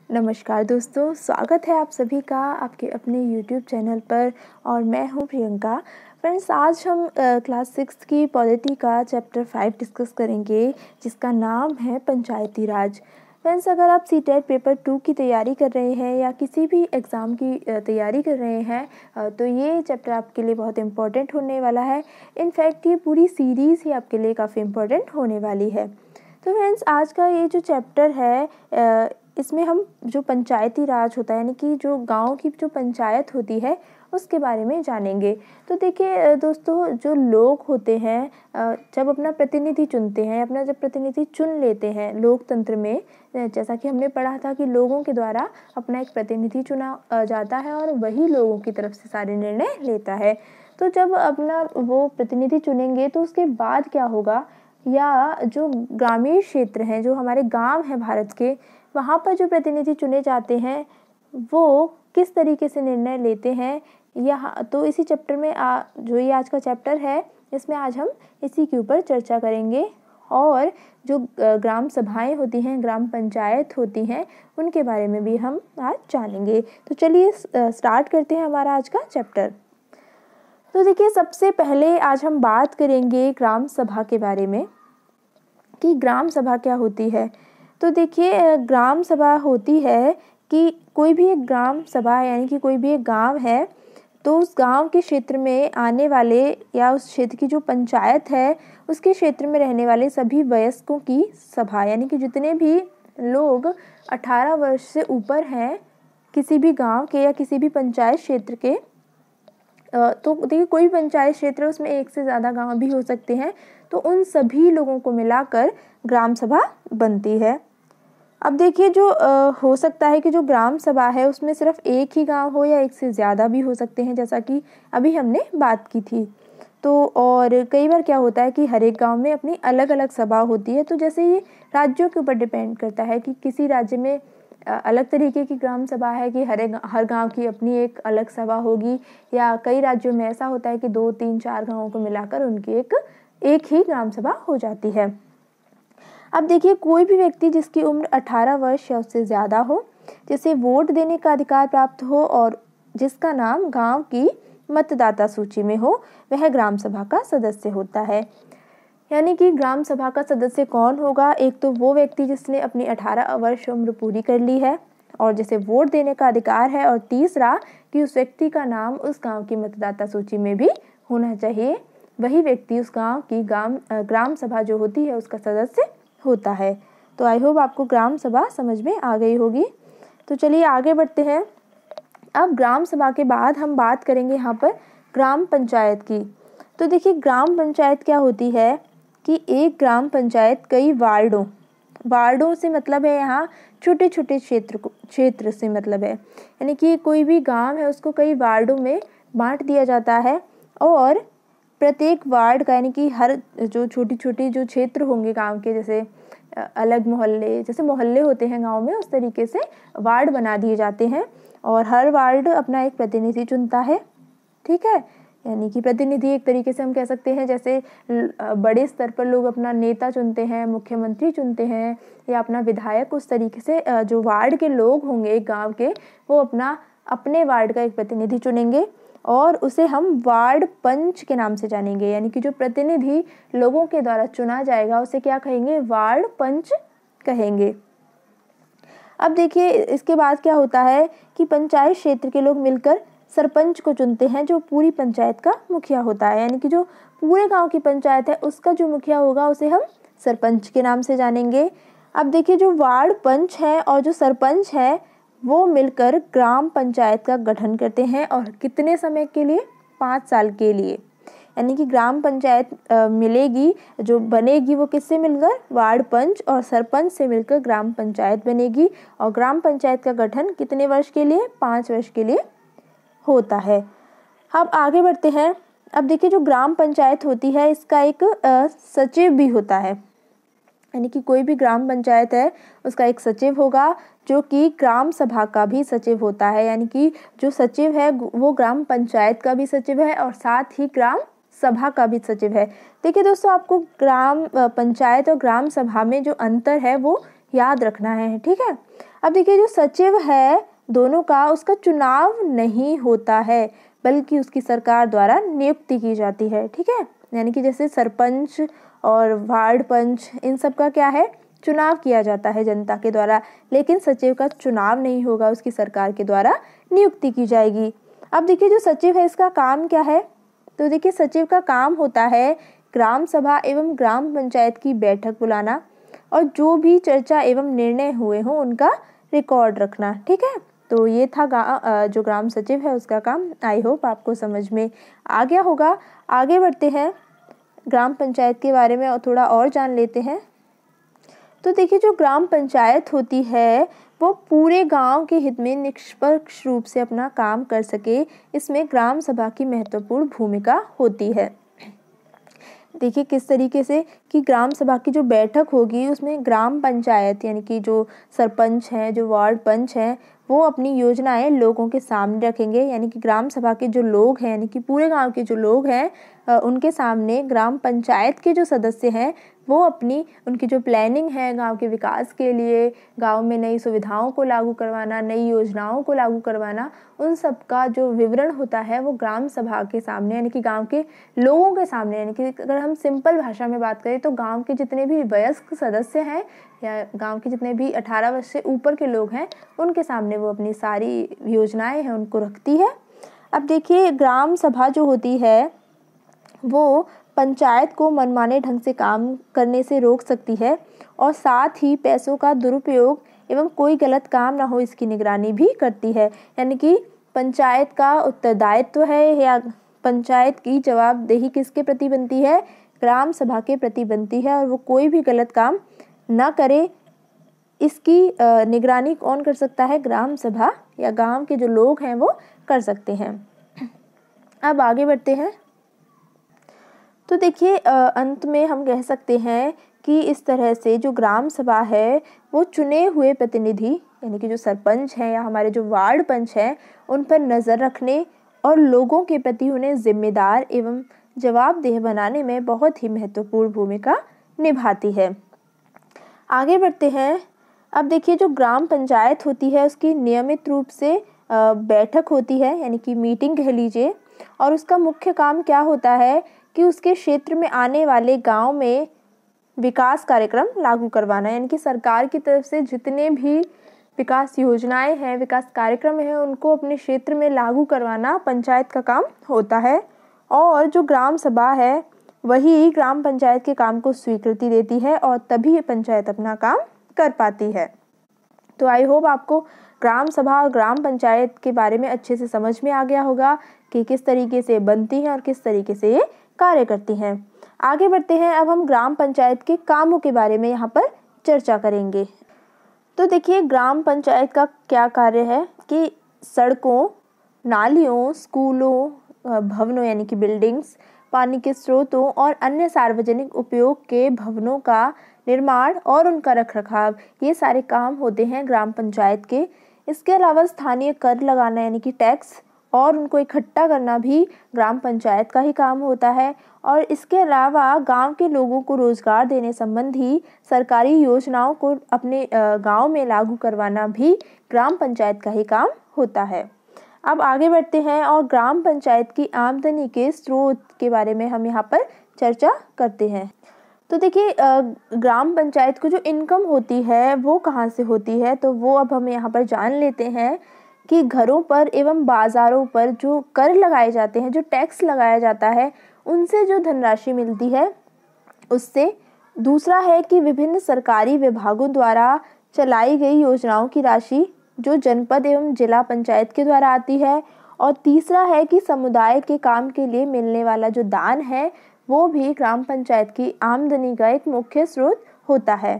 नमस्कार दोस्तों, स्वागत है आप सभी का आपके अपने यूट्यूब चैनल पर और मैं हूं प्रियंका। फ्रेंड्स, आज हम क्लास 6 की पॉलिटी का चैप्टर 5 डिस्कस करेंगे, जिसका नाम है पंचायती राज। फ्रेंड्स, अगर आप सीटेट पेपर 2 की तैयारी कर रहे हैं या किसी भी एग्ज़ाम की तैयारी कर रहे हैं तो ये चैप्टर आपके लिए बहुत इम्पोर्टेंट होने वाला है। इनफैक्ट ये पूरी सीरीज़ ही आपके लिए काफ़ी इम्पोर्टेंट होने वाली है। तो फ्रेंड्स, आज का ये जो चैप्टर है इसमें हम जो पंचायती राज होता है, यानी कि जो गांव की जो पंचायत होती है, उसके बारे में जानेंगे। तो देखिए दोस्तों, जो लोग होते हैं जब अपना प्रतिनिधि चुनते हैं, अपना जब प्रतिनिधि चुन लेते हैं लोकतंत्र में, जैसा कि हमने पढ़ा था कि लोगों के द्वारा अपना एक प्रतिनिधि चुना जाता है और वही लोगों की तरफ से सारे निर्णय लेता है। तो जब अपना वो प्रतिनिधि चुनेंगे तो उसके बाद क्या होगा, या जो ग्रामीण क्षेत्र हैं, जो हमारे गांव हैं भारत के, वहाँ पर जो प्रतिनिधि चुने जाते हैं वो किस तरीके से निर्णय लेते हैं, यहाँ तो इसी चैप्टर में जो ये आज का चैप्टर है, इसमें आज हम इसी के ऊपर चर्चा करेंगे। और जो ग्राम सभाएं होती हैं, ग्राम पंचायत होती हैं, उनके बारे में भी हम आज जानेंगे। तो चलिए स्टार्ट करते हैं हमारा आज का चैप्टर। तो देखिए, सबसे पहले आज हम बात करेंगे ग्राम सभा के बारे में कि ग्राम सभा क्या होती है। तो देखिए, ग्राम सभा होती है कि कोई भी एक ग्राम सभा यानी कि कोई भी एक गांव है, तो उस गांव के क्षेत्र में आने वाले या उस क्षेत्र की जो पंचायत है, उसके क्षेत्र में रहने वाले सभी वयस्कों की सभा, यानी कि जितने भी लोग 18 वर्ष से ऊपर हैं किसी भी गांव के या किसी भी पंचायत क्षेत्र के, तो देखिए कोई भी पंचायत क्षेत्र, उसमें एक से ज़्यादा गांव भी हो सकते हैं, तो उन सभी लोगों को मिलाकर ग्राम सभा बनती है। अब देखिए, जो हो सकता है कि जो ग्राम सभा है उसमें सिर्फ एक ही गांव हो या एक से ज़्यादा भी हो सकते हैं, जैसा कि अभी हमने बात की थी। तो और कई बार क्या होता है कि हर एक गांव में अपनी अलग अलग सभा होती है। तो जैसे ये राज्यों के ऊपर डिपेंड करता है कि किसी राज्य में अलग तरीके की ग्राम सभा है कि हर गांव की अपनी एक अलग सभा होगी, या कई राज्यों में ऐसा होता है कि 2, 3, 4 गांवों को मिलाकर उनकी एक ही ग्राम सभा हो जाती है। अब देखिए, कोई भी व्यक्ति जिसकी उम्र 18 वर्ष या उससे ज़्यादा हो, जिसे वोट देने का अधिकार प्राप्त हो और जिसका नाम गांव की मतदाता सूची में हो, वह ग्राम सभा का सदस्य होता है। यानी कि ग्राम सभा का सदस्य कौन होगा? एक तो वो व्यक्ति जिसने अपनी 18 वर्ष उम्र पूरी कर ली है और जिसे वोट देने का अधिकार है, और तीसरा कि उस व्यक्ति का नाम उस गांव की मतदाता सूची में भी होना चाहिए। वही व्यक्ति उस गांव की ग्राम सभा जो होती है उसका सदस्य होता है। तो आई होप आपको ग्राम सभा समझ में आ गई होगी। तो चलिए आगे बढ़ते हैं। अब ग्राम सभा के बाद हम बात करेंगे यहाँ पर ग्राम पंचायत की। तो देखिए, ग्राम पंचायत क्या होती है कि एक ग्राम पंचायत कई वार्डों से मतलब है, यहाँ छोटे छोटे क्षेत्र से मतलब है, यानी कि कोई भी गांव है उसको कई वार्डों में बांट दिया जाता है, और प्रत्येक वार्ड का, यानी कि हर जो छोटी छोटी जो क्षेत्र होंगे गांव के, जैसे अलग मोहल्ले, जैसे मोहल्ले होते हैं गांव में, उस तरीके से वार्ड बना दिए जाते हैं और हर वार्ड अपना एक प्रतिनिधि चुनता है। ठीक है, यानी कि प्रतिनिधि एक तरीके से हम कह सकते हैं, जैसे बड़े स्तर पर लोग अपना नेता चुनते हैं, मुख्यमंत्री चुनते हैं या अपना विधायक, उस तरीके से जो वार्ड के लोग होंगे एक गांव के, वो अपने वार्ड का एक प्रतिनिधि चुनेंगे और उसे हम वार्ड पंच के नाम से जानेंगे। यानी कि जो प्रतिनिधि लोगों के द्वारा चुना जाएगा उसे क्या कहेंगे? वार्ड पंच कहेंगे। अब देखिए, इसके बाद क्या होता है कि पंचायत क्षेत्र के लोग मिलकर सरपंच को चुनते हैं, जो पूरी पंचायत का मुखिया होता है। यानी कि जो पूरे गांव की पंचायत है उसका जो मुखिया होगा उसे हम सरपंच के नाम से जानेंगे। अब देखिए, जो वार्ड पंच है और जो सरपंच है वो मिलकर ग्राम पंचायत का गठन करते हैं, और कितने समय के लिए? 5 साल के लिए। यानी कि ग्राम पंचायत मिलेगी, जो बनेगी वो किससे मिलकर? वार्ड पंच और सरपंच से मिलकर ग्राम पंचायत बनेगी, और ग्राम पंचायत का गठन कितने वर्ष के लिए? 5 वर्ष के लिए होता है। अब आगे बढ़ते हैं। अब देखिए, जो ग्राम पंचायत होती है इसका एक सचिव भी होता है, यानी कि कोई भी ग्राम पंचायत है उसका एक सचिव होगा, जो कि ग्राम सभा का भी सचिव होता है। यानी कि जो सचिव है वो ग्राम पंचायत का भी सचिव है और साथ ही ग्राम सभा का भी सचिव है। देखिए दोस्तों, आपको ग्राम पंचायत और ग्राम सभा में जो अंतर है वो याद रखना है। ठीक है, अब देखिए जो सचिव है दोनों का, उसका चुनाव नहीं होता है बल्कि उसकी सरकार द्वारा नियुक्ति की जाती है। ठीक है, यानी कि जैसे सरपंच और वार्ड पंच, इन सब का क्या है, चुनाव किया जाता है जनता के द्वारा, लेकिन सचिव का चुनाव नहीं होगा, उसकी सरकार के द्वारा नियुक्ति की जाएगी। अब देखिए जो सचिव है इसका काम क्या है, तो देखिए सचिव का काम होता है ग्राम सभा एवं ग्राम पंचायत की बैठक बुलाना और जो भी चर्चा एवं निर्णय हुए हों उनका रिकॉर्ड रखना। ठीक है, तो ये था जो ग्राम सचिव है उसका काम। आई होप आपको समझ में आ गया होगा। आगे बढ़ते हैं, ग्राम पंचायत के बारे में और थोड़ा और जान लेते हैं। तो देखिए जो ग्राम पंचायत होती है वो पूरे गांव के हित में निष्पक्ष रूप से अपना काम कर सके, इसमें ग्राम सभा की महत्वपूर्ण भूमिका होती है। देखिए किस तरीके से कि ग्राम सभा की जो बैठक होगी उसमें ग्राम पंचायत यानी कि जो सरपंच हैं, जो वार्ड पंच हैं, वो अपनी योजनाएं लोगों के सामने रखेंगे। यानी कि ग्राम सभा के जो लोग हैं, यानी कि पूरे गांव के जो लोग हैं, उनके सामने ग्राम पंचायत के जो सदस्य हैं वो उनकी जो प्लानिंग है गांव के विकास के लिए, गांव में नई सुविधाओं को लागू करवाना, नई योजनाओं को लागू करवाना, उन सब का जो विवरण होता है वो ग्राम सभा के सामने यानी कि गांव के लोगों के सामने, यानी कि अगर हम सिंपल भाषा में बात करें तो गांव के जितने भी वयस्क सदस्य हैं या गांव के जितने भी 18 वर्ष से ऊपर के लोग हैं उनके सामने वो अपनी सारी योजनाएं हैं उनको रखती है। अब देखिए ग्राम सभा जो होती है वो पंचायत को मनमाने ढंग से काम करने से रोक सकती है और साथ ही पैसों का दुरुपयोग एवं कोई गलत काम ना हो इसकी निगरानी भी करती है। यानी कि पंचायत का उत्तरदायित्व है या पंचायत की जवाबदेही किसके प्रति बनती है, ग्राम सभा के प्रति बनती है, और वो कोई भी गलत काम ना करे इसकी निगरानी कौन कर सकता है, ग्राम सभा या गांव के जो लोग हैं वो कर सकते हैं। अब आगे बढ़ते हैं। तो देखिए अंत में हम कह सकते हैं कि इस तरह से जो ग्राम सभा है वो चुने हुए प्रतिनिधि यानी कि जो सरपंच हैं या हमारे जो वार्ड पंच हैं उन पर नज़र रखने और लोगों के प्रति उन्हें जिम्मेदार एवं जवाबदेह बनाने में बहुत ही महत्वपूर्ण भूमिका निभाती है। आगे बढ़ते हैं। अब देखिए जो ग्राम पंचायत होती है उसकी नियमित रूप से बैठक होती है यानी कि मीटिंग कह लीजिए, और उसका मुख्य काम क्या होता है कि उसके क्षेत्र में आने वाले गांव में विकास कार्यक्रम लागू करवाना, यानी कि सरकार की तरफ से जितने भी विकास योजनाएं हैं, विकास कार्यक्रम हैं, उनको अपने क्षेत्र में लागू करवाना पंचायत का काम होता है। और जो ग्राम सभा है वही ग्राम पंचायत के काम को स्वीकृति देती है और तभी पंचायत अपना काम कर पाती है। तो आई होप आपको ग्राम सभा और ग्राम पंचायत के बारे में अच्छे से समझ में आ गया होगा कि किस तरीके से बनती हैं और किस तरीके से ये कार्य करती हैं। आगे बढ़ते हैं। अब हम ग्राम पंचायत के कामों के बारे में यहाँ पर चर्चा करेंगे। तो देखिए ग्राम पंचायत का क्या कार्य है कि सड़कों, नालियों, स्कूलों, भवनों यानी कि बिल्डिंग्स, पानी के स्रोतों और अन्य सार्वजनिक उपयोग के भवनों का निर्माण और उनका रखरखाव, ये सारे काम होते हैं ग्राम पंचायत के। इसके अलावा स्थानीय कर लगाना यानी कि टैक्स और उनको इकट्ठा करना भी ग्राम पंचायत का ही काम होता है। और इसके अलावा गांव के लोगों को रोजगार देने संबंधी सरकारी योजनाओं को अपने गांव में लागू करवाना भी ग्राम पंचायत का ही काम होता है। अब आगे बढ़ते हैं और ग्राम पंचायत की आमदनी के स्रोत के बारे में हम यहाँ पर चर्चा करते हैं। तो देखिए ग्राम पंचायत को जो इनकम होती है वो कहाँ से होती है, तो वो अब हम यहाँ पर जान लेते हैं कि घरों पर एवं बाज़ारों पर जो कर लगाए जाते हैं, जो टैक्स लगाया जाता है, उनसे जो धनराशि मिलती है उससे। दूसरा है कि विभिन्न सरकारी विभागों द्वारा चलाई गई योजनाओं की राशि जो जनपद एवं जिला पंचायत के द्वारा आती है। और तीसरा है कि समुदाय के काम के लिए मिलने वाला जो दान है वो भी ग्राम पंचायत की आमदनी का एक मुख्य स्रोत होता है।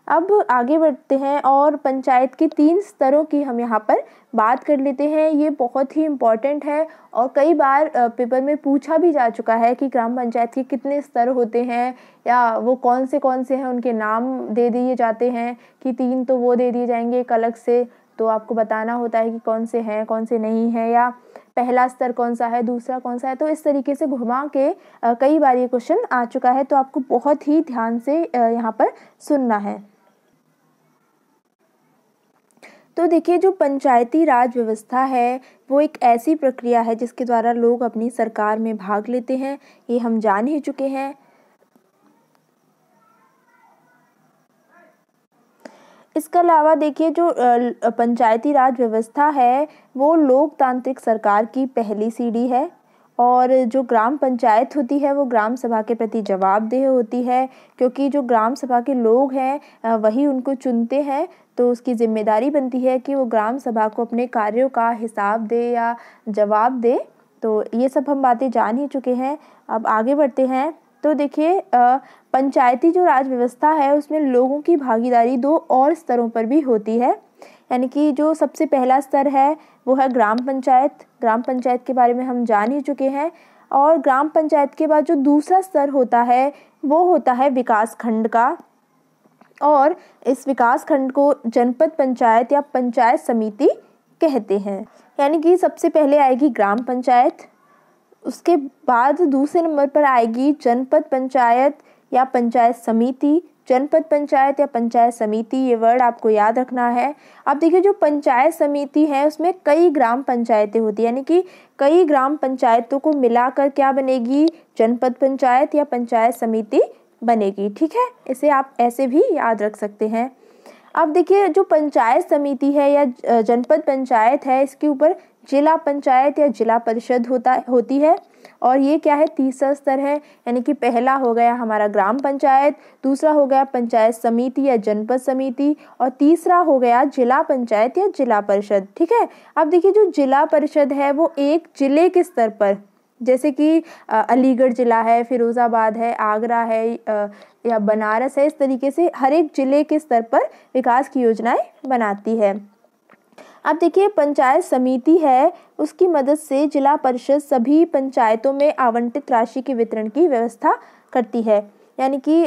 अब आगे बढ़ते हैं और पंचायत के 3 स्तरों की हम यहाँ पर बात कर लेते हैं। ये बहुत ही इम्पॉर्टेंट है और कई बार पेपर में पूछा भी जा चुका है कि ग्राम पंचायत के कितने स्तर होते हैं या वो कौन से हैं, उनके नाम दे दिए जाते हैं कि 3 तो वो दे दिए जाएंगे एक अलग से, तो आपको बताना होता है कि कौन से हैं कौन से नहीं हैं, या पहला स्तर कौन सा है, दूसरा कौन सा है। तो इस तरीके से घुमा के कई बार ये क्वेश्चन आ चुका है, तो आपको बहुत ही ध्यान से यहाँ पर सुनना है। तो देखिए, जो पंचायती राज व्यवस्था है वो एक ऐसी प्रक्रिया है जिसके द्वारा लोग अपनी सरकार में भाग लेते हैं, ये हम जान ही चुके हैं। इसके अलावा देखिए, जो पंचायती राज व्यवस्था है वो लोकतांत्रिक सरकार की पहली सीढ़ी है, और जो ग्राम पंचायत होती है वो ग्राम सभा के प्रति जवाबदेह होती है, क्योंकि जो ग्राम सभा के लोग हैं वही उनको चुनते हैं, तो उसकी जिम्मेदारी बनती है कि वो ग्राम सभा को अपने कार्यों का हिसाब दे या जवाब दे। तो ये सब हम बातें जान ही चुके हैं। अब आगे बढ़ते हैं। तो देखिए, पंचायती जो राज व्यवस्था है उसमें लोगों की भागीदारी 2 और स्तरों पर भी होती है। यानी कि जो सबसे पहला स्तर है वो है ग्राम पंचायत। ग्राम पंचायत के बारे में हम जान ही चुके हैं। और ग्राम पंचायत के बाद जो दूसरा स्तर होता है वो होता है विकास खंड का, और इस विकास खंड को जनपद पंचायत या पंचायत समिति कहते हैं। यानी कि सबसे पहले आएगी ग्राम पंचायत, उसके बाद दूसरे नंबर पर आएगी जनपद पंचायत या पंचायत समिति। जनपद पंचायत या पंचायत समिति, ये वर्ड आपको याद रखना है। अब देखिए, जो पंचायत समिति है उसमें कई ग्राम पंचायतें होती हैं, यानी कि कई ग्राम पंचायतों को मिलाकर क्या बनेगी, जनपद पंचायत या पंचायत समिति बनेगी। ठीक है, इसे आप ऐसे भी याद रख सकते हैं। अब देखिए, जो पंचायत समिति है या जनपद पंचायत है, इसके ऊपर जिला पंचायत या जिला परिषद होती है, और ये क्या है, तीसरा स्तर है। यानी कि पहला हो गया हमारा ग्राम पंचायत, दूसरा हो गया पंचायत समिति या जनपद समिति, और तीसरा हो गया जिला पंचायत या जिला परिषद। ठीक है। अब देखिए, जो जिला परिषद है वो एक जिले के स्तर पर, जैसे कि अलीगढ़ जिला है, फिरोज़ाबाद है, आगरा है या बनारस है, इस तरीके से हर एक जिले के स्तर पर विकास की योजनाएं बनाती है। अब देखिए, पंचायत समिति है उसकी मदद से जिला परिषद सभी पंचायतों में आवंटित राशि के वितरण की व्यवस्था करती है। यानी कि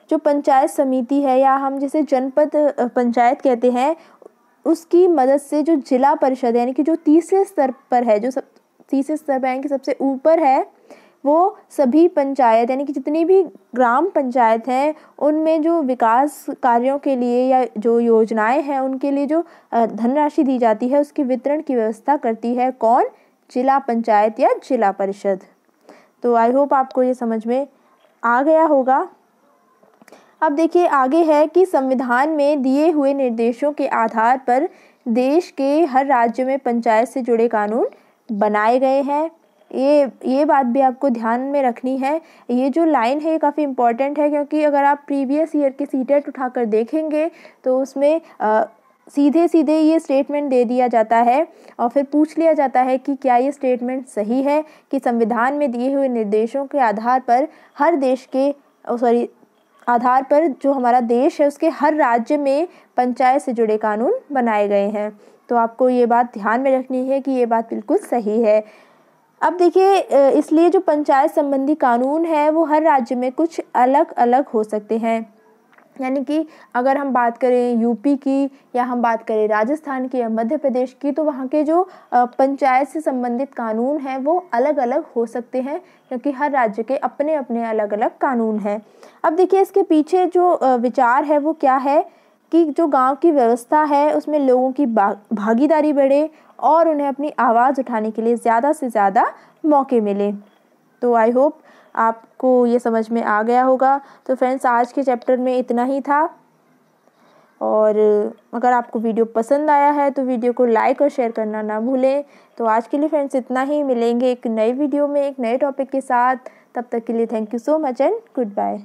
जो पंचायत समिति है या हम जिसे जनपद पंचायत कहते हैं, उसकी मदद से जो जिला परिषद यानी कि जो तीसरे स्तर पर है, जो तीसरे स्तर पर यानी कि सबसे ऊपर है, वो सभी पंचायत यानी कि जितनी भी ग्राम पंचायत हैं उनमें जो विकास कार्यों के लिए या जो योजनाएं हैं उनके लिए जो धनराशि दी जाती है उसकी वितरण की व्यवस्था करती है कौन, जिला पंचायत या जिला परिषद। तो आई होप आपको ये समझ में आ गया होगा। अब देखिए, आगे है कि संविधान में दिए हुए निर्देशों के आधार पर देश के हर राज्य में पंचायत से जुड़े कानून बनाए गए हैं। ये बात भी आपको ध्यान में रखनी है। ये जो लाइन है ये काफ़ी इम्पॉर्टेंट है, क्योंकि अगर आप प्रीवियस ईयर के सीटेट उठाकर देखेंगे तो उसमें सीधे सीधे ये स्टेटमेंट दे दिया जाता है और फिर पूछ लिया जाता है कि क्या ये स्टेटमेंट सही है कि संविधान में दिए हुए निर्देशों के आधार पर हर देश के आधार पर जो हमारा देश है उसके हर राज्य में पंचायत से जुड़े कानून बनाए गए हैं। तो आपको ये बात ध्यान में रखनी है कि ये बात बिल्कुल सही है। अब देखिए, इसलिए जो पंचायत संबंधी कानून है वो हर राज्य में कुछ अलग अलग हो सकते हैं। यानी कि अगर हम बात करें यूपी की या हम बात करें राजस्थान की या मध्य प्रदेश की, तो वहाँ के जो पंचायत से संबंधित कानून हैं वो अलग अलग हो सकते हैं, क्योंकि हर राज्य के अपने अपने अलग अलग कानून हैं। अब देखिए, इसके पीछे जो विचार है वो क्या है कि जो गांव की व्यवस्था है उसमें लोगों की भागीदारी बढ़े और उन्हें अपनी आवाज़ उठाने के लिए ज़्यादा से ज़्यादा मौके मिले। तो आई होप आपको ये समझ में आ गया होगा। तो फ्रेंड्स, आज के चैप्टर में इतना ही था, और अगर आपको वीडियो पसंद आया है तो वीडियो को लाइक और शेयर करना ना भूलें। तो आज के लिए फ्रेंड्स इतना ही, मिलेंगे एक नई वीडियो में एक नए टॉपिक के साथ। तब तक के लिए thank you so much and good bye.